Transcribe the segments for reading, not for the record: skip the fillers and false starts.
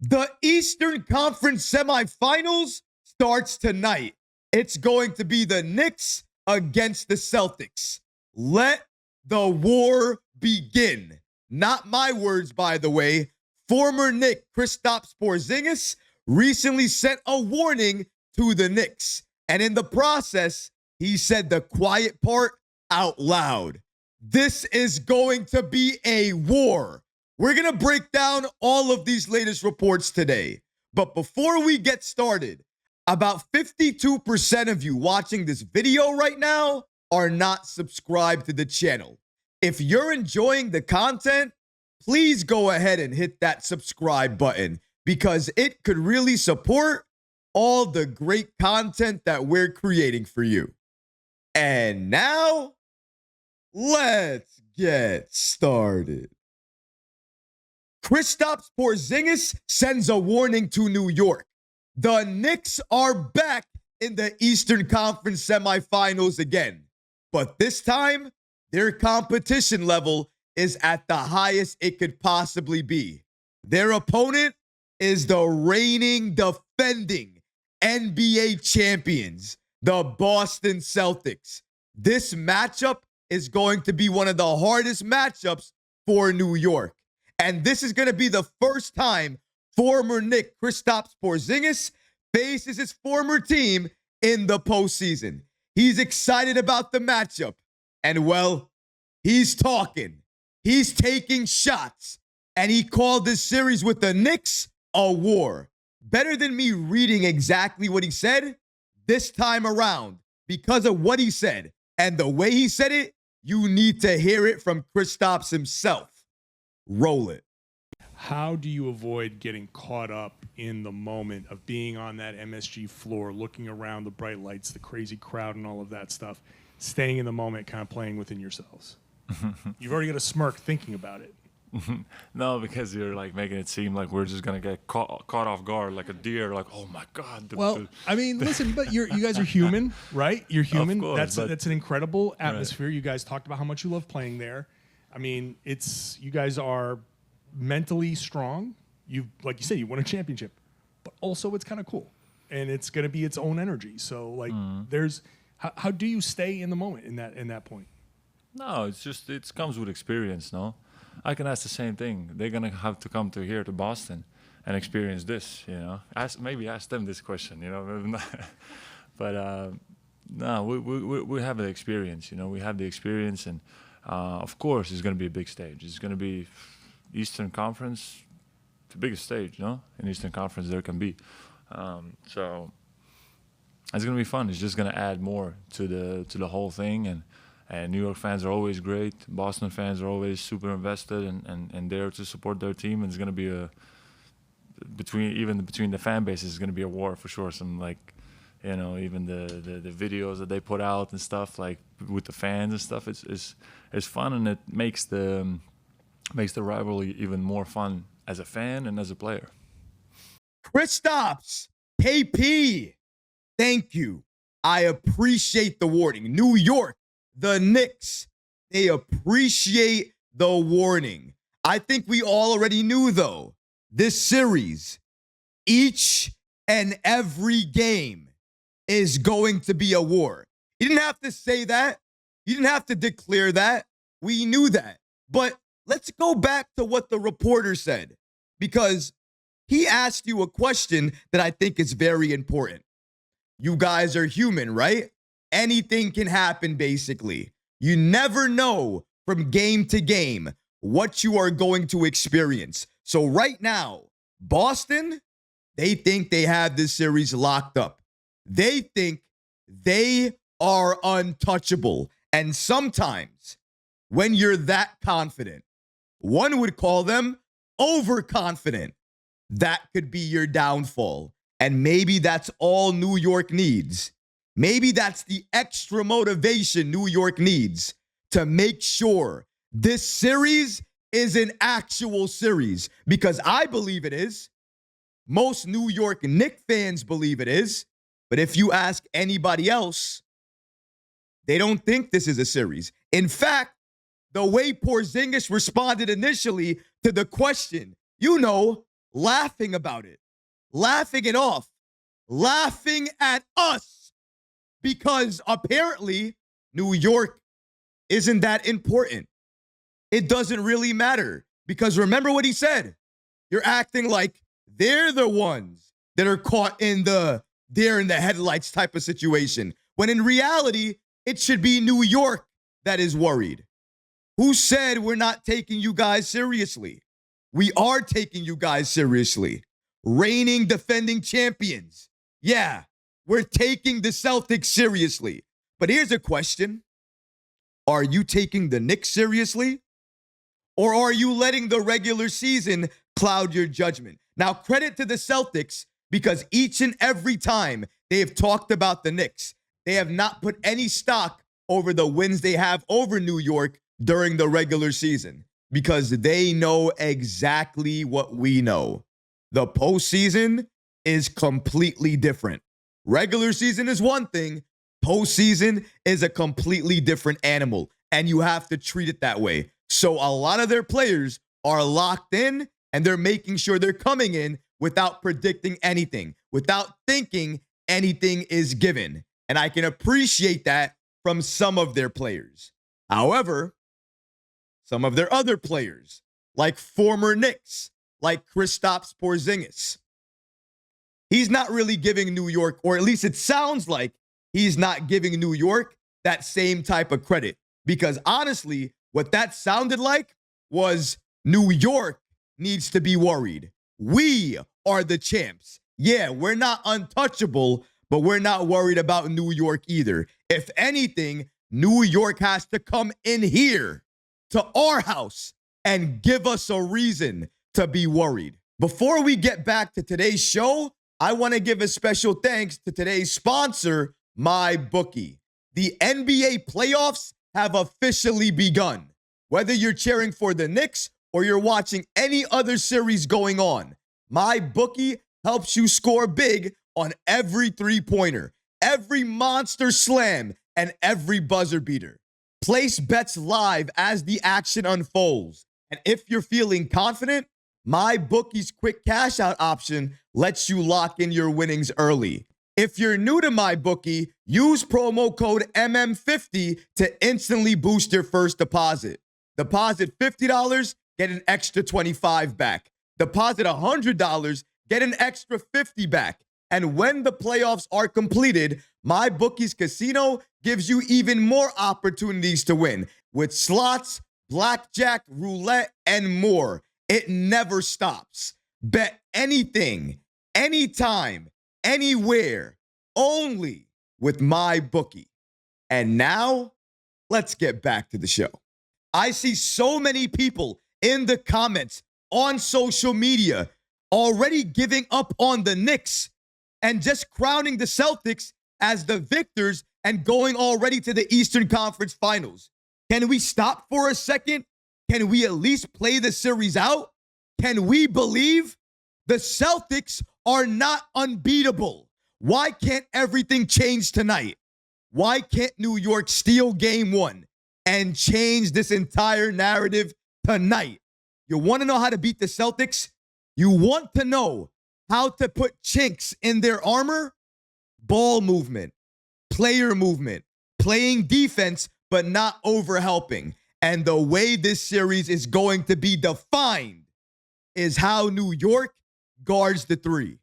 The Eastern Conference semifinals starts tonight. It's going to be the Knicks against the Celtics. Let the war begin. Not my words, by the way. Former Knick Kristaps Porzingis recently sent a warning to the Knicks. And in the process, he said the quiet part out loud. This is going to be a war. We're going to break down all of these latest reports today. But before we get started, about 52% of you watching this video right now are not subscribed to the channel. If you're enjoying the content, please go ahead and hit that subscribe button because it could really support all the great content that we're creating for you. And now, let's get started. Kristaps Porzingis sends a warning to New York. The Knicks are back in the Eastern Conference semifinals again. But this time, their competition level is at the highest it could possibly be. Their opponent is the reigning, defending NBA champions, the Boston Celtics. This matchup is going to be one of the hardest matchups for New York. And this is going to be the first time former Knick Kristaps Porzingis faces his former team in the postseason. He's excited about the matchup. And, well, he's talking. He's taking shots. And he called this series with the Knicks a war. Better than me reading exactly what he said this time around, because of what he said and the way he said it, you need to hear it from Kristaps himself. Roll it. How do you avoid getting caught up in the moment of being on that MSG floor, looking around the bright lights, the crazy crowd and all of that stuff, staying in the moment, kind of playing within yourselves? You've already got a smirk thinking about it. No, because you're like making it seem like we're just gonna get caught off guard like a deer. Like, oh my God. Well, I mean, listen, but you guys are human, right? You're human. Of course, that's an incredible atmosphere. Right. You guys talked about how much you love playing there. I mean, you guys are mentally strong. Like you said, you won a championship, but also it's kind of cool, and it's gonna be its own energy. So like, how do you stay in the moment in that point? No, it comes with experience. No, I can ask the same thing. They're gonna have to come to Boston and experience this. You know, maybe ask them this question. You know, but no, we have the experience. You know, we have the experience, and of course, it's gonna be a big stage. It's gonna be Eastern Conference, the biggest stage, no? In Eastern Conference there can be. So it's gonna be fun. It's just gonna add more to the whole thing, and New York fans are always great. Boston fans are always super invested and there to support their team. And it's gonna be between the fan bases, it's gonna be a war for sure. Some like, you know, even the videos that they put out and stuff like with the fans and stuff. It's fun, and it makes the rivalry even more fun as a fan and as a player. Kristaps, KP, thank you. I appreciate the warning. New York, the Knicks, they appreciate the warning. I think we all already knew, though, this series, each and every game is going to be a war. You didn't have to say that. You didn't have to declare that. We knew that. But let's go back to what the reporter said, because he asked you a question that I think is very important. You guys are human, right? Anything can happen, basically. You never know from game to game what you are going to experience. So right now, Boston, they think they have this series locked up. They think they are untouchable. And sometimes when you're that confident, one would call them overconfident. That could be your downfall. And maybe that's all New York needs. Maybe that's the extra motivation New York needs to make sure this series is an actual series. Because I believe it is. Most New York Knicks fans believe it is. But if you ask anybody else, they don't think this is a series. In fact, the way Porzingis responded initially to the question, you know, laughing about it, laughing it off, laughing at us because apparently New York isn't that important. It doesn't really matter because remember what he said. You're acting like they're the ones that are caught in the deer in the headlights type of situation, when in reality, it should be New York that is worried. Who said we're not taking you guys seriously? We are taking you guys seriously. Reigning defending champions. Yeah, we're taking the Celtics seriously. But here's a question. Are you taking the Knicks seriously? Or are you letting the regular season cloud your judgment? Now, credit to the Celtics because each and every time they have talked about the Knicks, they have not put any stock over the wins they have over New York during the regular season because they know exactly what we know. The postseason is completely different. Regular season is one thing. Postseason is a completely different animal, and you have to treat it that way. So a lot of their players are locked in, and they're making sure they're coming in without predicting anything, without thinking anything is given. And I can appreciate that from some of their players. However, some of their other players, like former Knicks, like Kristaps Porzingis, he's not really giving New York, or at least it sounds like he's not giving New York that same type of credit. Because honestly, what that sounded like was New York needs to be worried. We are the champs. Yeah, we're not untouchable, but we're not worried about New York either. If anything, New York has to come in here to our house and give us a reason to be worried. Before we get back to today's show, I want to give a special thanks to today's sponsor, MyBookie. The NBA playoffs have officially begun. Whether you're cheering for the Knicks or you're watching any other series going on, MyBookie helps you score big on every three-pointer, every monster slam, and every buzzer beater. Place bets live as the action unfolds. And if you're feeling confident, MyBookie's quick cash out option lets you lock in your winnings early. If you're new to MyBookie, use promo code MM50 to instantly boost your first deposit. Deposit $50, get an extra $25 back. Deposit $100, get an extra $50 back. And when the playoffs are completed, MyBookie's casino gives you even more opportunities to win with slots, blackjack, roulette, and more. It never stops. Bet anything, anytime, anywhere, only with MyBookie. And now, let's get back to the show. I see so many people in the comments on social media already giving up on the Knicks and just crowning the Celtics as the victors and going already to the Eastern Conference Finals. Can we stop for a second? Can we at least play the series out? Can we believe the Celtics are not unbeatable? Why can't everything change tonight? Why can't New York steal game one and change this entire narrative tonight? You want to know how to beat the Celtics? You want to know how to put chinks in their armor? Ball movement, player movement, playing defense, but not overhelping. And the way this series is going to be defined is how New York guards the three.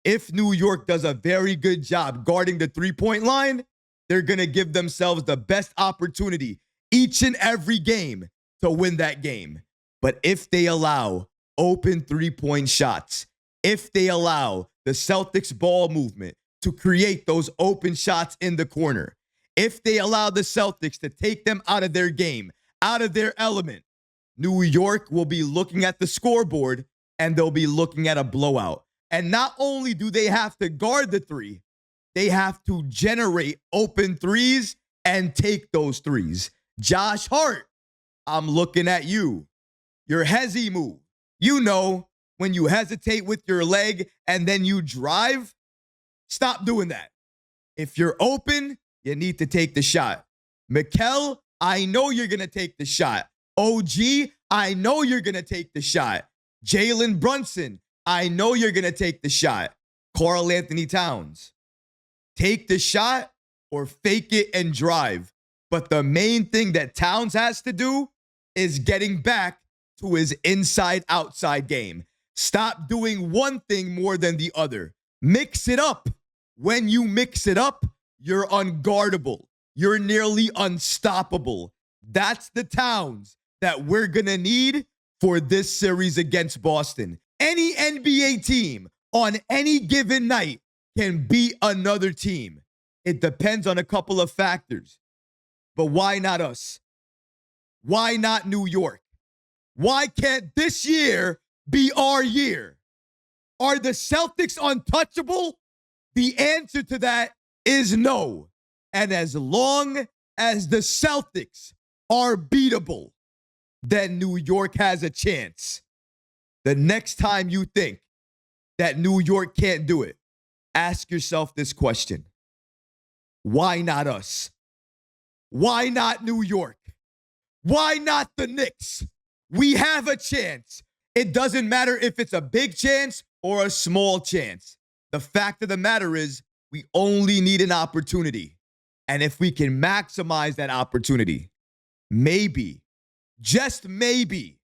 If New York does a very good job guarding the three-point line, they're going to give themselves the best opportunity each and every game to win that game. But if they allow open three-point shots, if they allow the Celtics ball movement to create those open shots in the corner, if they allow the Celtics to take them out of their game, out of their element, New York will be looking at the scoreboard and they'll be looking at a blowout. And not only do they have to guard the three, they have to generate open threes and take those threes. Josh Hart, I'm looking at you. Your hezzy move. You know, when you hesitate with your leg and then you drive, stop doing that. If you're open, you need to take the shot. Mikal, I know you're going to take the shot. OG, I know you're going to take the shot. Jalen Brunson, I know you're going to take the shot. Karl Anthony Towns. Take the shot or fake it and drive. But the main thing that Towns has to do is getting back to his inside-outside game. Stop doing one thing more than the other. Mix it up. When you mix it up, you're unguardable. You're nearly unstoppable. That's the Towns that we're going to need for this series against Boston. Any NBA team on any given night can beat another team. It depends on a couple of factors. But why not us? Why not New York? Why can't this year be our year? Are the Celtics untouchable? The answer to that is no. And as long as the Celtics are beatable, then New York has a chance. The next time you think that New York can't do it, ask yourself this question. Why not us? Why not New York? Why not the Knicks? We have a chance. It doesn't matter if it's a big chance or a small chance. The fact of the matter is we only need an opportunity. And if we can maximize that opportunity, maybe, just maybe,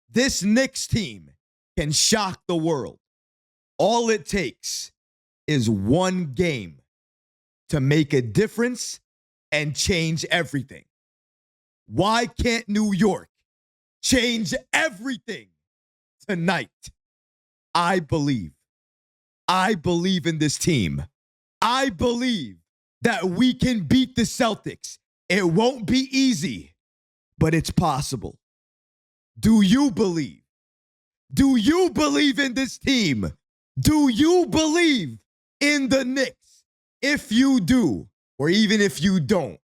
this Knicks team can shock the world. All it takes is one game to make a difference and change everything. Why can't New York change everything tonight? I believe in this team. I believe that we can beat the Celtics. It won't be easy, but it's possible. Do you believe? Do you believe in this team? Do you believe in the Knicks? If you do, or even if you don't,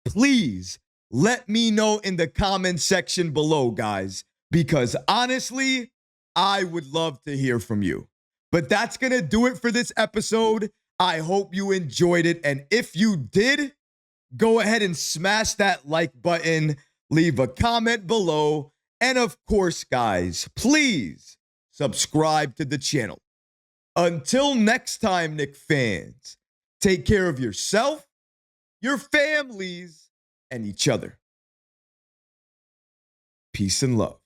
please let me know in the comment section below, guys, because honestly, I would love to hear from you. But that's going to do it for this episode. I hope you enjoyed it. And if you did, go ahead and smash that like button, leave a comment below. And of course, guys, please subscribe to the channel. Until next time, Knicks fans, take care of yourself, your families, and each other. Peace and love.